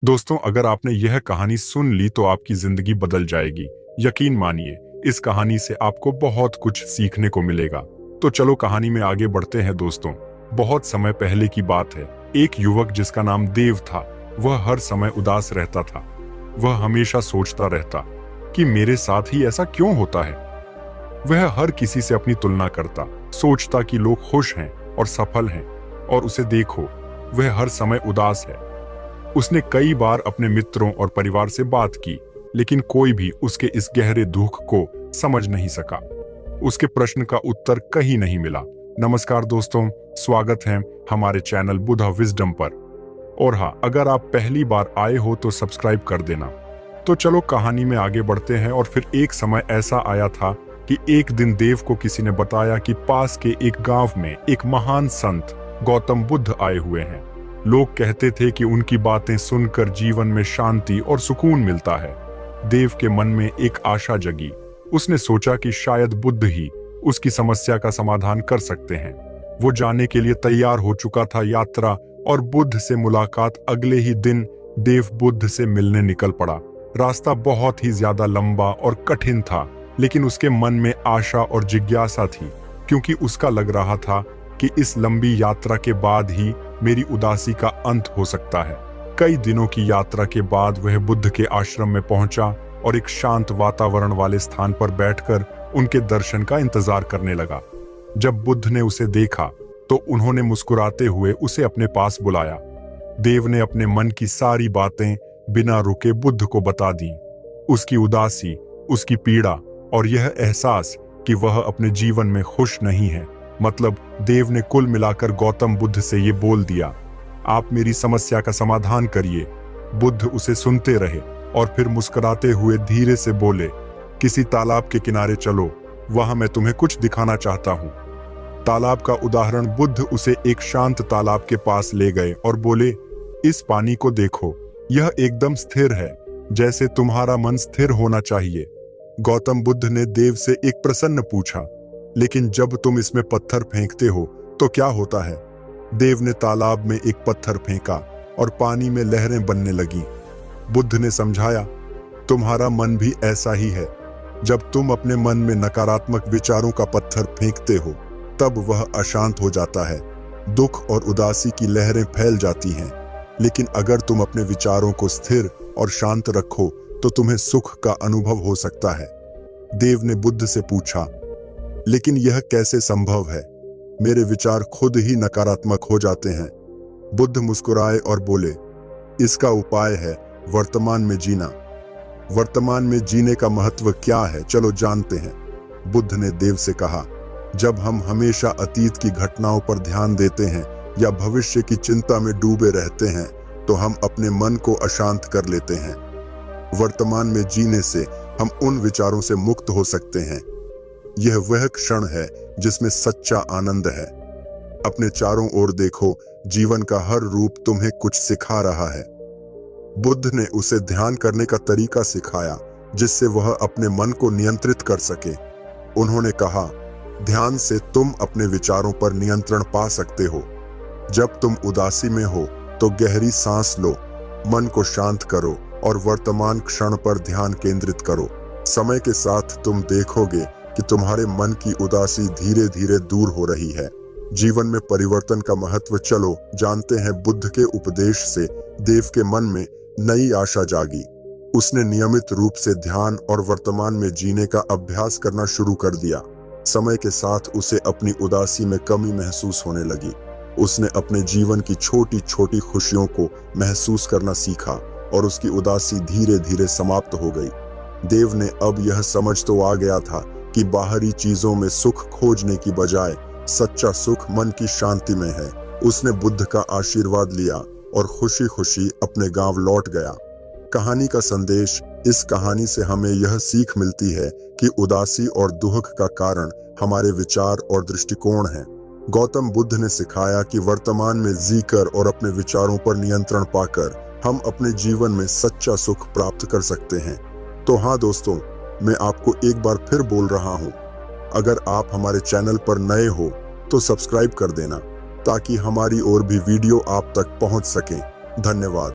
दोस्तों, अगर आपने यह कहानी सुन ली तो आपकी जिंदगी बदल जाएगी। यकीन मानिए, इस कहानी से आपको बहुत कुछ सीखने को मिलेगा। तो चलो कहानी में आगे बढ़ते हैं दोस्तों। बहुत समय पहले की बात है। एक युवक जिसका नाम देव था, वह हर समय उदास रहता था। वह हमेशा सोचता रहता कि मेरे साथ ही ऐसा क्यों होता है। वह हर किसी से अपनी तुलना करता, सोचता कि लोग खुश हैं और सफल हैं, और उसे देखो, वह हर समय उदास है। उसने कई बार अपने मित्रों और परिवार से बात की, लेकिन कोई भी उसके इस गहरे दुख को समझ नहीं सका। उसके प्रश्न का उत्तर कहीं नहीं मिला। नमस्कार दोस्तों, स्वागत है हमारे चैनल बुधा विजडम पर। और हाँ, अगर आप पहली बार आए हो तो सब्सक्राइब कर देना। तो चलो कहानी में आगे बढ़ते हैं। और फिर एक समय ऐसा आया था कि एक दिन देव को किसी ने बताया कि पास के एक गांव में एक महान संत गौतम बुद्ध आए हुए हैं। लोग कहते थे कि उनकी बातें सुनकर जीवन में शांति और सुकून मिलता है। देव के मन में एक आशा जगी। उसने सोचा कि शायद बुद्ध ही उसकी समस्या का समाधान कर सकते हैं। वो जाने के लिए तैयार हो चुका था यात्रा, और बुद्ध से मुलाकात अगले ही दिन देव बुद्ध से मिलने निकल पड़ा। रास्ता बहुत ही ज्यादा लंबा और कठिन था, लेकिन उसके मन में आशा और जिज्ञासा थी, क्योंकि उसका लग रहा था कि इस लंबी यात्रा के बाद ही मेरी उदासी का अंत हो सकता है। कई दिनों की यात्रा के बाद वह बुद्ध के आश्रम में पहुंचा और एक शांत वातावरण वाले स्थान पर बैठकर उनके दर्शन का इंतजार करने लगा। जब बुद्ध ने उसे देखा तो उन्होंने मुस्कुराते हुए उसे अपने पास बुलाया। देव ने अपने मन की सारी बातें बिना रुके बुद्ध को बता दी। उसकी उदासी, उसकी पीड़ा और यह एहसास कि वह अपने जीवन में खुश नहीं है। मतलब देव ने कुल मिलाकर गौतम बुद्ध से ये बोल दिया, आप मेरी समस्या का समाधान करिए। बुद्ध उसे सुनते रहे और फिर मुस्कुराते हुए धीरे से बोले, किसी तालाब के किनारे चलो, वहां मैं तुम्हें कुछ दिखाना चाहता हूं। तालाब का उदाहरण बुद्ध उसे एक शांत तालाब के पास ले गए और बोले, इस पानी को देखो, यह एकदम स्थिर है, जैसे तुम्हारा मन स्थिर होना चाहिए। गौतम बुद्ध ने देव से एक प्रश्न पूछा, लेकिन जब तुम इसमें पत्थर फेंकते हो तो क्या होता है? देव ने तालाब में एक पत्थर फेंका और पानी में लहरें बनने लगी। बुद्ध ने समझाया, तुम्हारा मन भी ऐसा ही है। जब तुम अपने मन में नकारात्मक विचारों का पत्थर फेंकते हो, तब वह अशांत हो जाता है। दुख और उदासी की लहरें फैल जाती हैं। लेकिन अगर तुम अपने विचारों को स्थिर और शांत रखो तो तुम्हें सुख का अनुभव हो सकता है। देव ने बुद्ध से पूछा, लेकिन यह कैसे संभव है? मेरे विचार खुद ही नकारात्मक हो जाते हैं। बुद्ध मुस्कुराए और बोले, इसका उपाय है वर्तमान में जीना। वर्तमान में जीने का महत्व क्या है, चलो जानते हैं। बुद्ध ने देव से कहा, जब हम हमेशा अतीत की घटनाओं पर ध्यान देते हैं या भविष्य की चिंता में डूबे रहते हैं तो हम अपने मन को अशांत कर लेते हैं। वर्तमान में जीने से हम उन विचारों से मुक्त हो सकते हैं। यह वह क्षण है जिसमें सच्चा आनंद है। अपने चारों ओर देखो, जीवन का हर रूप तुम्हें कुछ सिखा रहा है। बुद्ध ने उसे ध्यान करने का तरीका सिखाया, जिससे वह अपने मन को नियंत्रित कर सके। उन्होंने कहा, ध्यान से तुम अपने विचारों पर नियंत्रण पा सकते हो। जब तुम उदासी में हो तो गहरी सांस लो, मन को शांत करो और वर्तमान क्षण पर ध्यान केंद्रित करो। समय के साथ तुम देखोगे कि तुम्हारे मन की उदासी धीरे धीरे दूर हो रही है। जीवन में परिवर्तन का महत्व चलो जानते हैं। बुद्ध के उपदेश से देव के मन में नई आशा जागी। उसने नियमित रूप से ध्यान और वर्तमान में जीने का अभ्यास करना शुरू कर दिया। समय के साथ उसे अपनी उदासी में कमी महसूस होने लगी। उसने अपने जीवन की छोटी छोटी खुशियों को महसूस करना सीखा और उसकी उदासी धीरे धीरे समाप्त हो गई। देव ने अब यह समझ तो आ गया था कि बाहरी चीजों में सुख खोजने की बजाय सच्चा सुख मन की शांति में है। उसने बुद्ध का आशीर्वाद लिया और खुशी खुशी अपने गांव लौट गया। कहानी का संदेश, इस कहानी से हमें यह सीख मिलती है कि उदासी और दुख का कारण हमारे विचार और दृष्टिकोण हैं। गौतम बुद्ध ने सिखाया कि वर्तमान में जीकर और अपने विचारों पर नियंत्रण पाकर हम अपने जीवन में सच्चा सुख प्राप्त कर सकते हैं। तो हाँ दोस्तों, मैं आपको एक बार फिर बोल रहा हूँ, अगर आप हमारे चैनल पर नए हो तो सब्सक्राइब कर देना, ताकि हमारी और भी वीडियो आप तक पहुँच सकें। धन्यवाद।